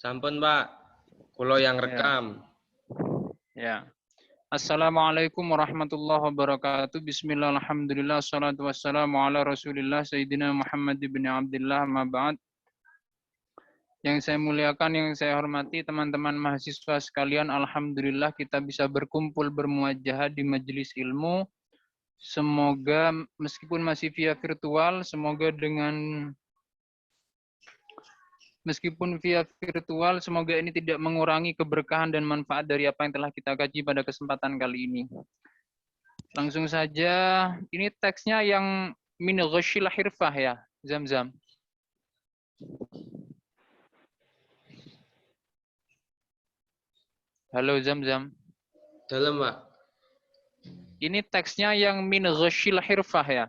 Sampun, Pak. Kulo yang Ya. rekam. Ya. Assalamualaikum warahmatullahi wabarakatuh. Bismillah, alhamdulillah, salatu wassalamu ala rasulillah, Sayyidina Muhammad ibn Abdullah, ma ba'd. Yang saya muliakan, yang saya hormati, teman-teman mahasiswa sekalian, alhamdulillah kita bisa berkumpul bermuajahah di majelis ilmu. Semoga meskipun masih via virtual, semoga semoga ini tidak mengurangi keberkahan dan manfaat dari apa yang telah kita kaji pada kesempatan kali ini. Langsung saja, ini teksnya yang min ghasyil hirfah ya, Zam-Zam. Halo Zam-Zam. Dalam, Pak. Ini teksnya yang min ghasyil hirfah ya.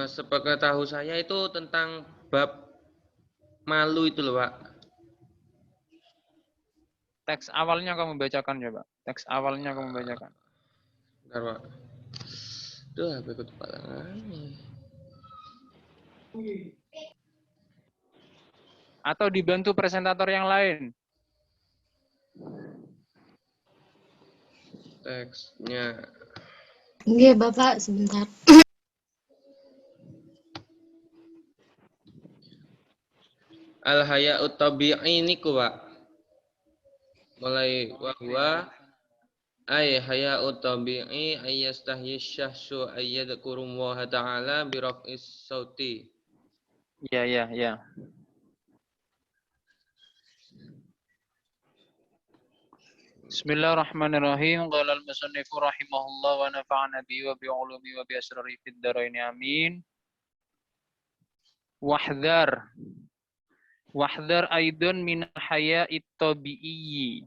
Sepengetahu saya itu tentang bab malu itu loh, Pak. Teks awalnya kamu bacakan coba. Teks awalnya kamu bacakan. Bentar, Pak. Duh, HP ku kepalangan. Atau dibantu presentator yang lain. Teksnya. Iya, Bapak, sebentar. Al-haya'ut tabi'i niku, Pak. Mulai wahwa ay haya'ut tabi'i ayyastahyi syahsu ayyadkurum wa ta'ala biraf'is sauti. Ya. Bismillahirrahmanirrahim. Qala al-musannifu rahimahullah wa nafa'ana bihi wa bi'ulumi wa bi'asrari fid dharain amin. Wahdhar aidon min haya'it tabi'i.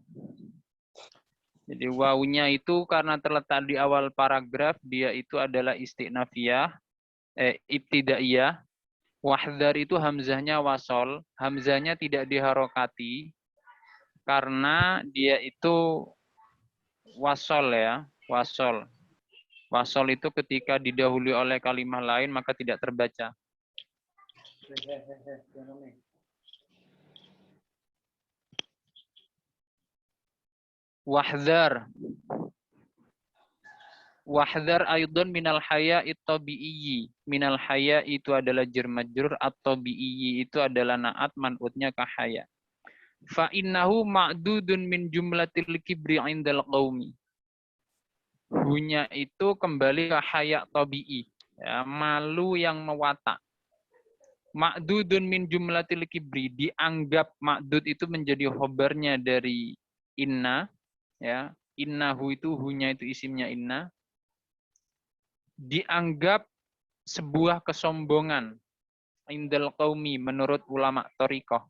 Jadi wawunya itu karena terletak di awal paragraf, dia itu adalah istinafiyah, ibtidaiyah. Wahdhar itu hamzahnya wasol, hamzahnya tidak diharokati karena dia itu wasol ya, wasol. Wasol itu ketika didahului oleh kalimat lain maka tidak terbaca. Wahdhar aidon minal haya'it tabi'iyyi. Minal haya itu adalah jar majrur, at-tabi'iyyi itu adalah na'at man'utnya ka haya. Fa innahu ma'dudun min jumlatil kibri 'indal qaumi. Hunya itu kembali ke haya tabi'i, ya, malu yang mewatak. Ma'dudun min jumlatil kibri, dianggap ma'dud itu menjadi khobarnya dari inna, ya. Innahu itu hunya itu isimnya inna. Dianggap sebuah kesombongan indal qaumi menurut ulama thariqah.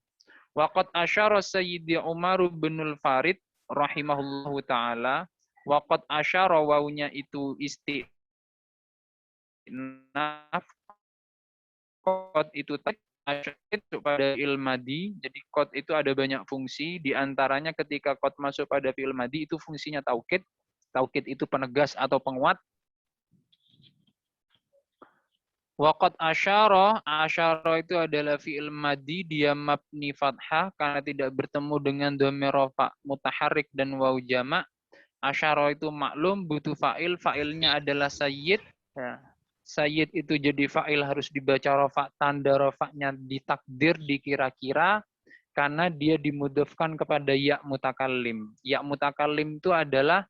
Waqad asyara Sayyidi Umar bin Farid rahimahullahu taala, waqad asyara wawunya itu istinaf, qad itu masuk pada fi'il madhi. Jadi qad itu ada banyak fungsi, di antaranya ketika qad masuk pada fi'il madhi itu fungsinya taukid. Taukid itu penegas atau penguat. Waqad asyara itu adalah fi'il madhi, dia mabni fathah karena tidak bertemu dengan dhamir rafa mutaharrik dan waw jama'. Asyara itu maklum butuh fa'il, fa'ilnya adalah sayyid. Ya. Sayyid itu jadi fa'il harus dibaca rafa, tanda rafa'nya ditakdir, dikira-kira karena dia dimudhafkan kepada ya mutakallim. Ya mutakallim itu adalah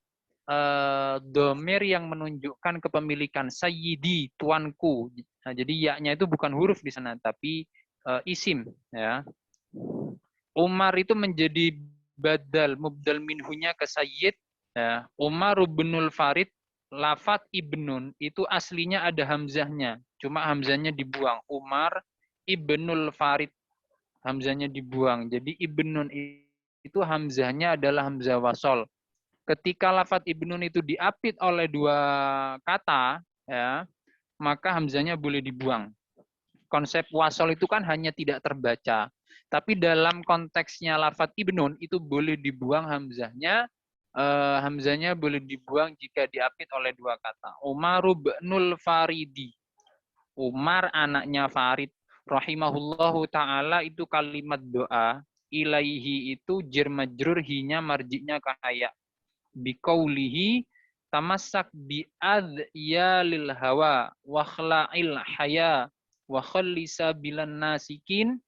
domir yang menunjukkan kepemilikan, sayyidi, tuanku. Nah, jadi ya-nya itu bukan huruf di sana, tapi isim. Ya. Umar itu menjadi badal, mubdal minhunya ke sayyid. Ya. Umar ibnul Farid, lafat ibnun, itu aslinya ada hamzahnya. Cuma hamzahnya dibuang. Umar ibnul Farid, hamzahnya dibuang. Jadi ibnun itu hamzahnya adalah hamzah wasol. Ketika lafat ibnun itu diapit oleh dua kata, ya, maka hamzahnya boleh dibuang. Konsep wasol itu kan hanya tidak terbaca. Tapi dalam konteksnya lafat ibnun itu boleh dibuang hamzahnya. Hamzahnya boleh dibuang jika diapit oleh dua kata. Umar ibnul Faridi. Umar anaknya Farid. Rahimahullahu ta'ala itu kalimat doa. Ilaihi itu jar majrur hinya marji'nya ke haya. Biqaulihi tamassak bi adhyalil hawa wa khla'il haya wa khallisa bilan nasikin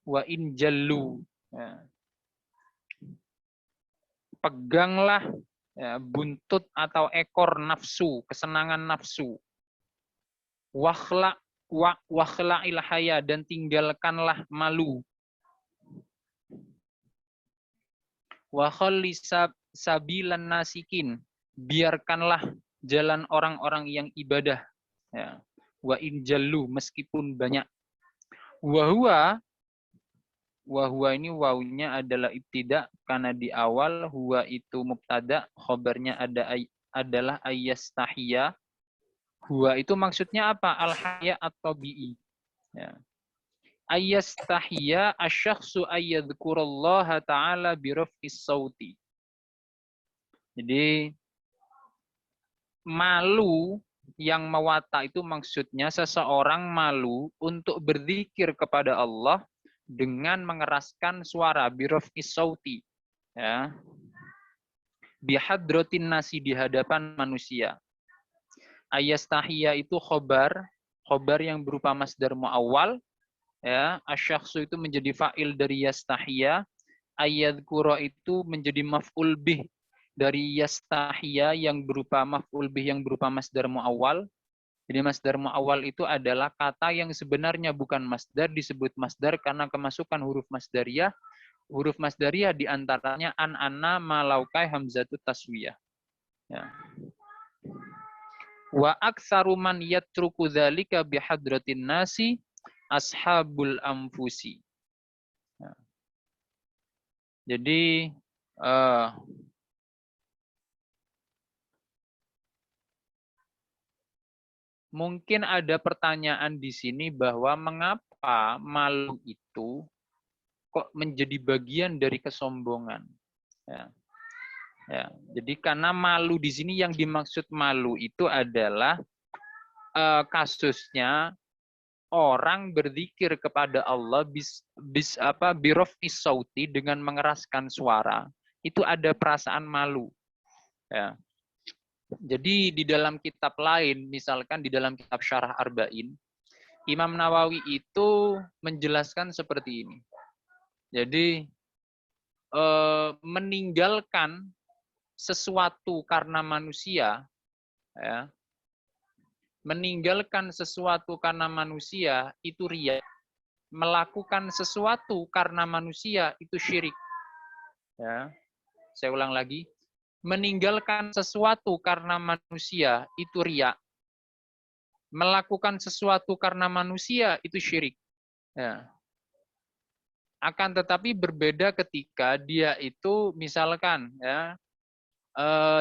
wa in jallu. Ya. Peganglah ya, buntut atau ekor nafsu, kesenangan nafsu. Wakhla'il haya, dan tinggalkanlah malu. Wa khallisa sabilan nasikin, biarkanlah jalan orang-orang yang ibadah. Ya. Wa in jallu, meskipun banyak. Wa huwa ini wawunya adalah ibtida karena di awal huwa itu mubtada, khobarnya adalah ayyastahiya. Huwa itu maksudnya apa? Al-haya at-tabi'i. Ya. Ayyastahiya asyakhsu ayyadhkurallaha ta'ala biraf'is sauti. Jadi malu yang mewata itu maksudnya seseorang malu untuk berzikir kepada Allah dengan mengeraskan suara, biraf'is sauti, ya, bihadratin nasi, di hadapan manusia. Ayastahiya itu khobar yang berupa masdar muawwal, ya. Asyakhsu itu menjadi fa'il dari yastahiya. Ayyadhkura itu menjadi maf'ul bih dari yastahiya yang berupa maf'ul bih yang berupa masdar muawwal. Jadi masdar muawwal itu adalah kata yang sebenarnya bukan masdar disebut masdar karena kemasukan huruf masdariyah. Huruf masdariyah diantaranya an-ana, malaukai, hamzatut taswiyah. Ya. Wa aktsaru man yatruku dzalika bihadratin nasi ashabul anfusi. Ya. Jadi mungkin ada pertanyaan di sini bahwa mengapa malu itu kok menjadi bagian dari kesombongan. Ya. Ya. Jadi karena malu di sini yang dimaksud malu itu adalah kasusnya orang berzikir kepada Allah biraf'is sauti, dengan mengeraskan suara, itu ada perasaan malu. Ya. Jadi di dalam kitab lain, misalkan di dalam kitab Syarah Arba'in, Imam Nawawi itu menjelaskan seperti ini. Jadi meninggalkan sesuatu karena manusia, ya, meninggalkan sesuatu karena manusia itu riya. Melakukan sesuatu karena manusia itu syirik. Ya. Saya ulang lagi. Meninggalkan sesuatu karena manusia itu riya. Melakukan sesuatu karena manusia itu syirik. Ya. Akan tetapi berbeda ketika dia itu misalkan ya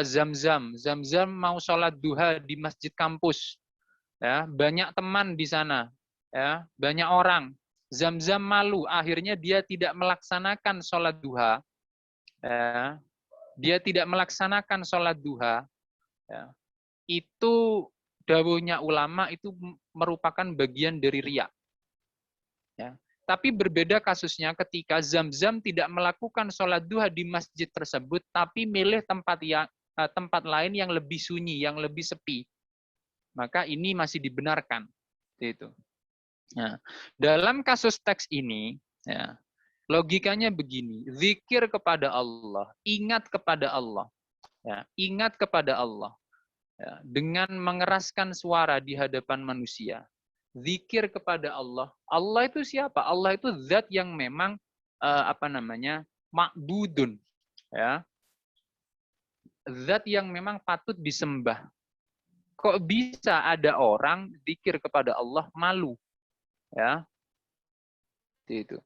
Zam-Zam mau sholat duha di masjid kampus. Ya, banyak teman di sana. Ya, banyak orang. Zam-Zam malu, akhirnya dia tidak melaksanakan sholat duha. Ya. Dia tidak melaksanakan sholat duha, ya, itu dawuhnya ulama itu merupakan bagian dari riya. Ya. Tapi berbeda kasusnya ketika Zam-Zam tidak melakukan sholat duha di masjid tersebut, tapi milih tempat lain yang lebih sunyi, yang lebih sepi. Maka ini masih dibenarkan. Itu. Ya. Dalam kasus teks ini, ya, logikanya begini, zikir kepada Allah, ingat kepada Allah, ya, ingat kepada Allah, ya, dengan mengeraskan suara di hadapan manusia. Zikir kepada Allah. Allah itu siapa? Allah itu zat yang memang ma'budun, ya, zat yang memang patut disembah. Kok bisa ada orang zikir kepada Allah malu, ya? Itu.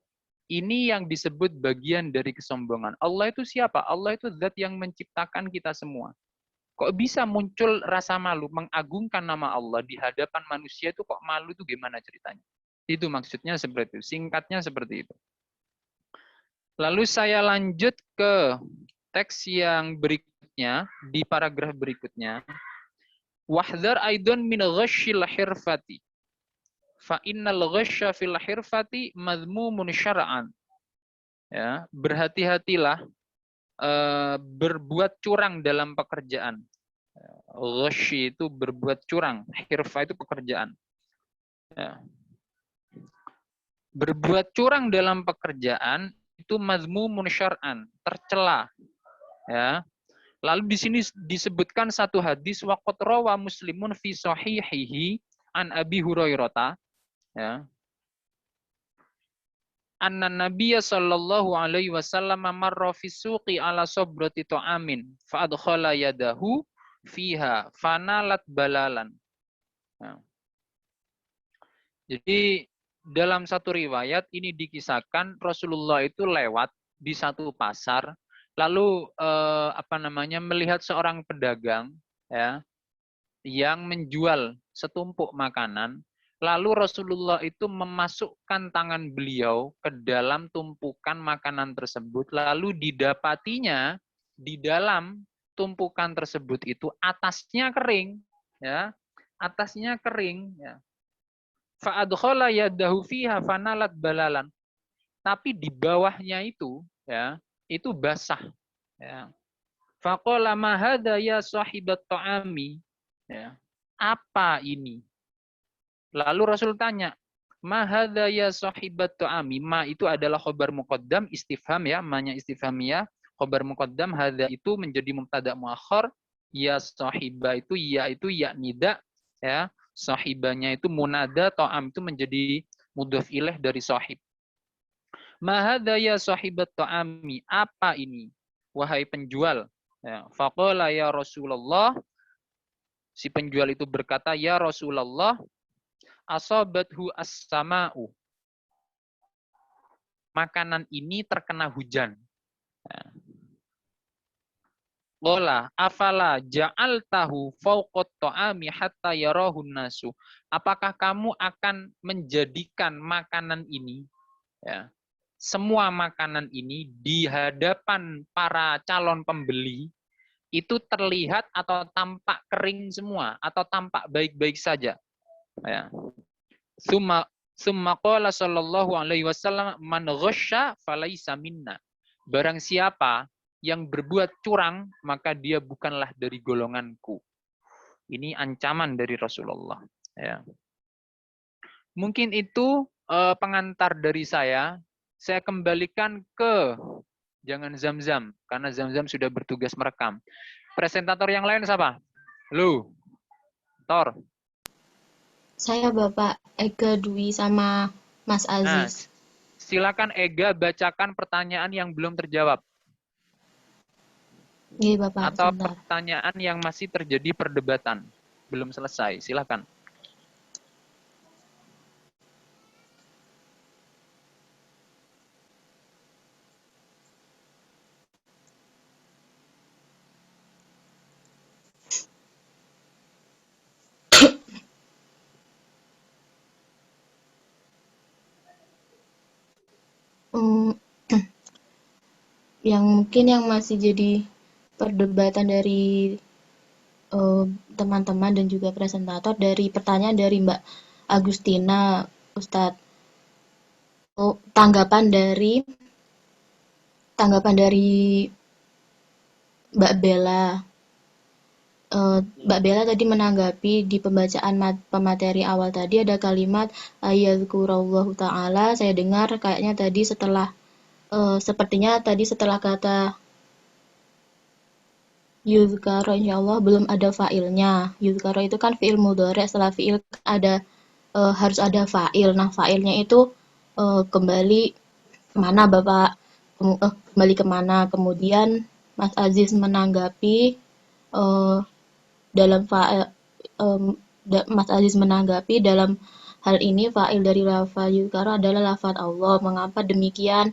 Ini yang disebut bagian dari kesombongan. Allah itu siapa? Allah itu zat yang menciptakan kita semua. Kok bisa muncul rasa malu, mengagungkan nama Allah di hadapan manusia itu kok malu itu gimana ceritanya? Itu maksudnya seperti itu. Singkatnya seperti itu. Lalu saya lanjut ke teks yang berikutnya, di paragraf berikutnya. Wahdhar aidon min ghasyil hirfati. Fa innal ghasya fil hirfati madhmumun syar'an. Ya, berhati-hatilah berbuat curang dalam pekerjaan. Ghasy itu berbuat curang, hirfah itu pekerjaan. Ya. Berbuat curang dalam pekerjaan itu mazmumun syar'an, tercela. Ya. Lalu di sini disebutkan satu hadis waqat rawa Muslimun fi sahihihi an Abi Hurairah, ya. Anna Nabiyya sallallahu alaihi wasallam marra fi suqi ala sabrati ta'amin fa adkhala yadahu fiha fanalat balalan. Ya. Jadi dalam satu riwayat ini dikisahkan Rasulullah itu lewat di satu pasar, lalu melihat seorang pedagang, ya, yang menjual setumpuk makanan, lalu Rasulullah itu memasukkan tangan beliau ke dalam tumpukan makanan tersebut, lalu didapatinya di dalam tumpukan tersebut itu atasnya kering, ya, atasnya kering, ya. Fa'adkhala yadahu fiha fanalat balalan. Tapi di bawahnya itu, ya, itu basah. Ya. Faqala ma hadza ya sahibat ta'ami. Ya. Apa ini? Lalu Rasul tanya, ma hadza ya sahibat ta'ami. Ma itu adalah khobar muqaddam istifham, ya, ma-nya istifhamiyah. Khobar muqaddam hadza itu menjadi mubtada muakhar. Ya sahibah itu ya nida, ya. Sahibanya itu munada, ta'am itu menjadi mudhaf ilaih dari sahib. Ma hadza ya sahibat ta'ami, apa ini wahai penjual? Ya, faqala ya Rasulullah, si penjual itu berkata, ya Rasulullah, asabathu as-sama'u. Makanan ini terkena hujan. Ya. Qala afala ja'altahu fawqat ta'ami hatta yarahun nasu. Apakah kamu akan menjadikan makanan ini, ya, semua makanan ini di hadapan para calon pembeli itu terlihat atau tampak kering semua atau tampak baik-baik saja, ya. Summa qala sallallahu alaihi wasallam man ghasya falaisa minna. Barang siapa yang berbuat curang, maka dia bukanlah dari golonganku. Ini ancaman dari Rasulullah. Ya. Mungkin itu pengantar dari saya. Saya kembalikan ke jangan Zamzam, karena Zamzam sudah bertugas merekam. Presentator yang lain siapa? Lu, Tor. Saya Bapak Ega Dwi sama Mas Nah, Aziz. silakan Ega bacakan pertanyaan yang belum terjawab. Iya Bapak, Atau sebentar. pertanyaan yang masih terjadi perdebatan. Belum selesai, silakan. Yang mungkin yang masih jadi perdebatan dari teman-teman dan juga presentator dari pertanyaan dari Mbak Agustina, Ustadz. Tanggapan dari Mbak Bella. Mbak Bella tadi menanggapi di pembacaan pemateri awal tadi ada kalimat ayadzkurallahu ta'ala. Saya dengar kayaknya tadi sepertinya tadi setelah kata yuzkaro insyaallah belum ada fa'ilnya. Yuzkaro itu kan fi'il mudhari, setelah fi'il ada harus ada fa'il. Nah, fa'ilnya itu kembali kemana Bapak? Kembali kemana? Kemudian Mas Aziz menanggapi Mas Aziz menanggapi dalam hal ini fa'il dari lafaz yuzkaro adalah lafaz Allah. Mengapa demikian?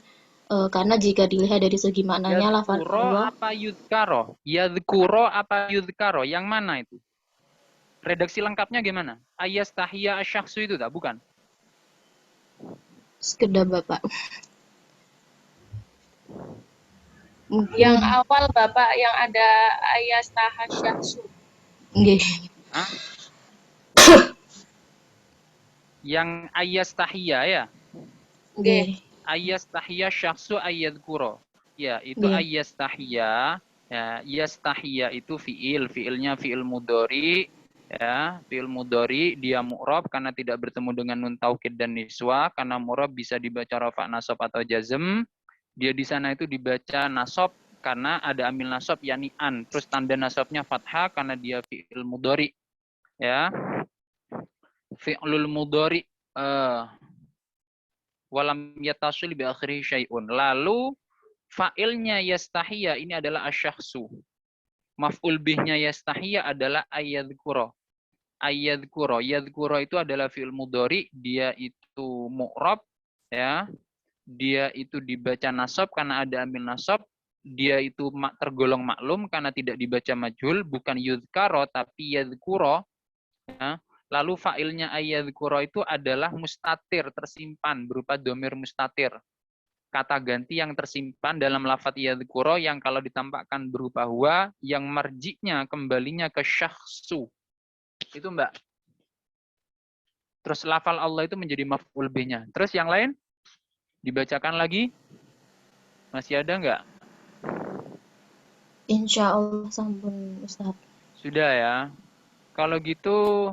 Karena jika dilihat dari segi maknanya lafaz Allah. Apa yudhkaro? Yadhkuro apa yudhkaro? Yang mana itu? Redaksi lengkapnya gimana? Ayastahiya asyakhsu itu tak? Bukan? Sekedar Bapak. Mungkin yang awal Bapak yang ada ayastahasyahsu. nggih. Hah? Yang ayastahiyya ya. Nggih. Ayastahiyya syakhsu ayyadhkura. Ya, itu Iya. ayastahiyya. Ya, yastahiyya itu fiilnya fiil mudhari. Ya, fiil mudhari dia mu'rab karena tidak bertemu dengan nun taukid dan niswa, karena mu'rab bisa dibaca rafa, nasab atau jazm. Dia di sana itu dibaca nasab karena ada amil nasab yakni an. Terus tanda nasabnya fathah karena dia fiil mudhari. Ya. Fi'lul mudhari walam yatasil bi akhirih syai'un. Lalu fa'ilnya yastahiyya ini adalah asyakhsu. Maf'ul bihnya yastahiyya adalah ayyadhkura. Ayyadhkura. Yadhkura itu adalah fi'il mudhari, dia itu mu'rab ya. Dia itu dibaca nasab karena ada amil nasab. Dia itu tergolong maklum karena tidak dibaca majhul, bukan yudhkara tapi yadhkura ya. Lalu fa'ilnya ayyadhkura itu adalah mustatir, tersimpan berupa domir mustatir. Kata ganti yang tersimpan dalam lafadz yadhkura yang kalau ditampakkan berupa huwa, yang marji'nya kembalinya ke syakhsu. Itu Mbak. Terus lafal Allah itu menjadi maf'ul bihnya. Terus yang lain? Dibacakan lagi? Masih ada nggak? Insya Allah sampun Ustaz. Sudah ya. Kalau gitu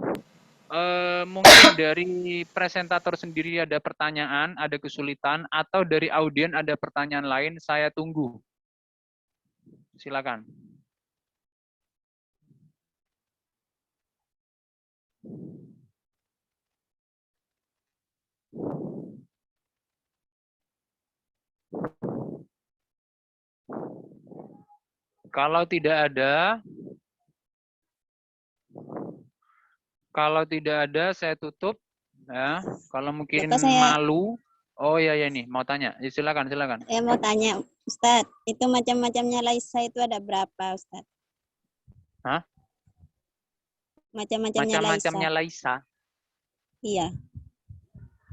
mungkin dari presentator sendiri ada pertanyaan, ada kesulitan, atau dari audien ada pertanyaan lain, saya tunggu. Silakan. Kalau tidak ada, saya tutup. Ya, kalau mungkin Bapak saya malu, oh ya nih, mau tanya. Ya, silakan. mau tanya, Ustadz, itu macam-macamnya Laisa itu ada berapa, Ustadz? Hah? Macam-macamnya Laisa. Macam-macamnya Laisa. Iya.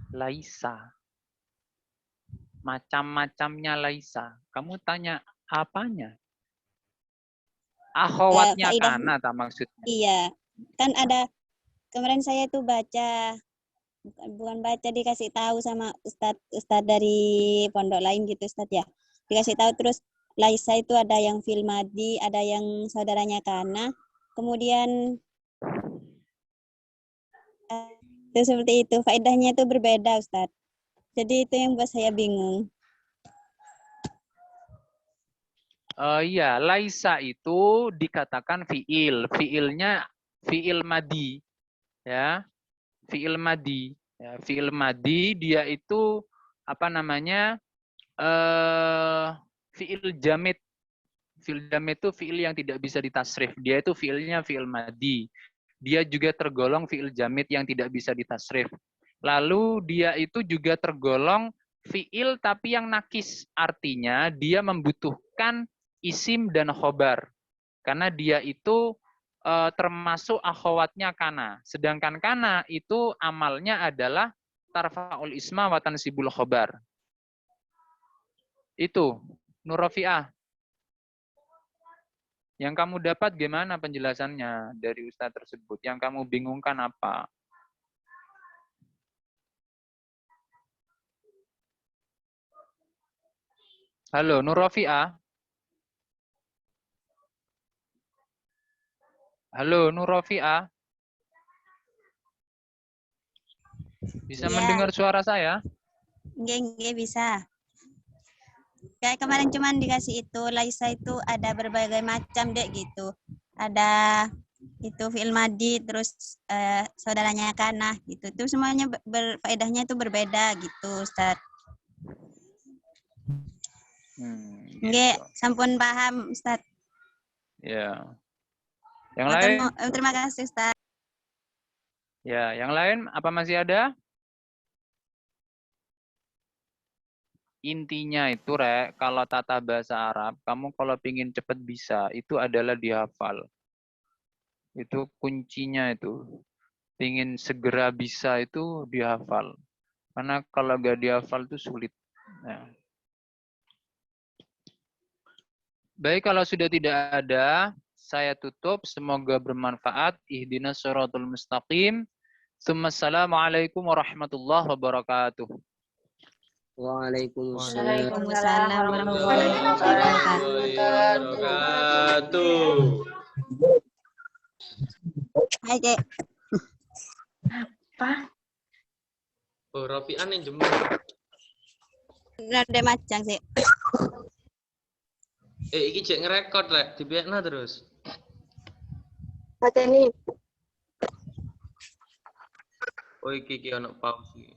Laisa. Macam-macamnya Laisa. Kamu tanya apanya? Akhwatnya kana tak maksudnya? Iya. Kan ada, kemarin saya tuh baca, bukan baca, dikasih tahu sama Ustadz dari pondok lain gitu, Ustadz ya. Dikasih tahu terus, Laisa itu ada yang fil madi, ada yang saudaranya kana. Kemudian itu seperti itu, faedahnya itu berbeda, Ustadz. Jadi itu yang buat saya bingung. Iya, laisa itu dikatakan fiil. Fiilnya fiil madi. Ya. Fiil madi. Ya, fiil madi dia itu apa namanya? Fiil jamid. Fiil jamid itu fiil yang tidak bisa ditasrif. Dia itu fiilnya fiil madi. Dia juga tergolong fiil jamid yang tidak bisa ditasrif. Lalu dia itu juga tergolong fiil tapi yang nakis. Artinya dia membutuhkan isim dan khobar. Karena dia itu termasuk akhwatnya kana. Sedangkan kana itu amalnya adalah tarfa'ul isma wa tansibul khobar. Itu, Nurafi'ah. Yang kamu dapat gimana penjelasannya dari Ustadz tersebut? Yang kamu bingungkan apa? Halo, Nurafi'ah. Halo, Nurafi'ah. Bisa mendengar suara saya? Nggak bisa. Kayak kemarin cuman dikasih itu, Laisa itu ada berbagai macam deh gitu. Ada itu fi'il madi, terus saudaranya kana gitu. Itu semuanya faedahnya itu berbeda gitu, Ustaz. Nggak, sampun paham, Ustaz. Ya. Yang lain? Terima kasih, Ustaz. Ya, yang lain apa masih ada? Intinya itu, Rek, kalau tata bahasa Arab, kamu kalau ingin cepat bisa, itu adalah dihafal. Itu kuncinya itu. Ingin segera bisa itu dihafal. Karena kalau nggak dihafal itu sulit. Ya. Baik, kalau sudah tidak ada, saya tutup. Semoga bermanfaat. Ihdinas shiratal mustaqim. Assalamualaikum warahmatullahi wabarakatuh. Waalaikumsalam Waalaikumsalam warahmatullahi wabarakatuh. wabarakatuh. Hai, Kek. Oh, Rofian yang jemur. Nade macang sih. Iki cek ngerekord rek, dibiakna terus. Pateni. Oh iki ono pause.